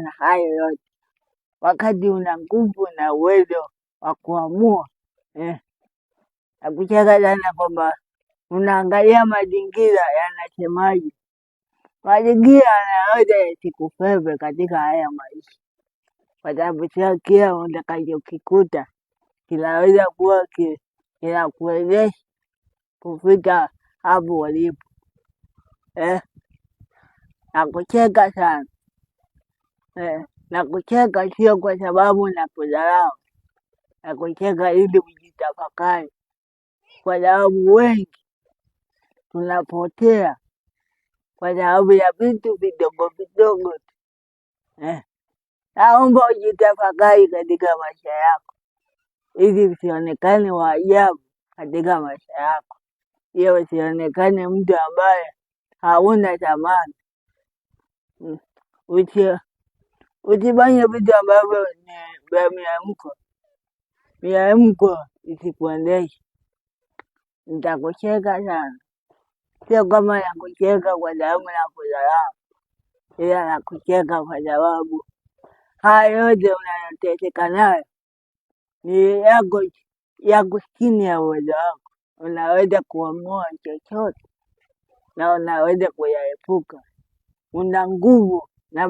na hayo yote, wakati una nguvu na uwezo wa kuamua na kucheka sana kwamba unaangalia mazingira yanasemaje. Mazingira yanaweza yasikufeve katika haya maisha, kwa sababu sio kila utakachokikuta kinaweza kuwa kinakuwezesha kufika hapo ulipo. Na kucheka sana na kucheka sio kwa sababu nakudharau, na kucheka ili ujitafakari, kwa sababu wengi tunapotea kwa sababu ya vitu vidogo vidogo tu. Naomba ujitafakari katika maisha yako ili usionekane wa ajabu katika maisha yako, ili usionekane mtu ambaye hauna thamani. Usifanye vitu ambavyo ni vya mihemko. Mihemko isikuendeshe. Nitakucheka sana, sio kama nakucheka kwa sababu nakudharau, ila nakucheka kwa sababu haya yote unayoteseka nayo ni yako chini ya uwezo wako. Unaweza kuamua chochote na unaweza kuyaepuka. Una nguvu na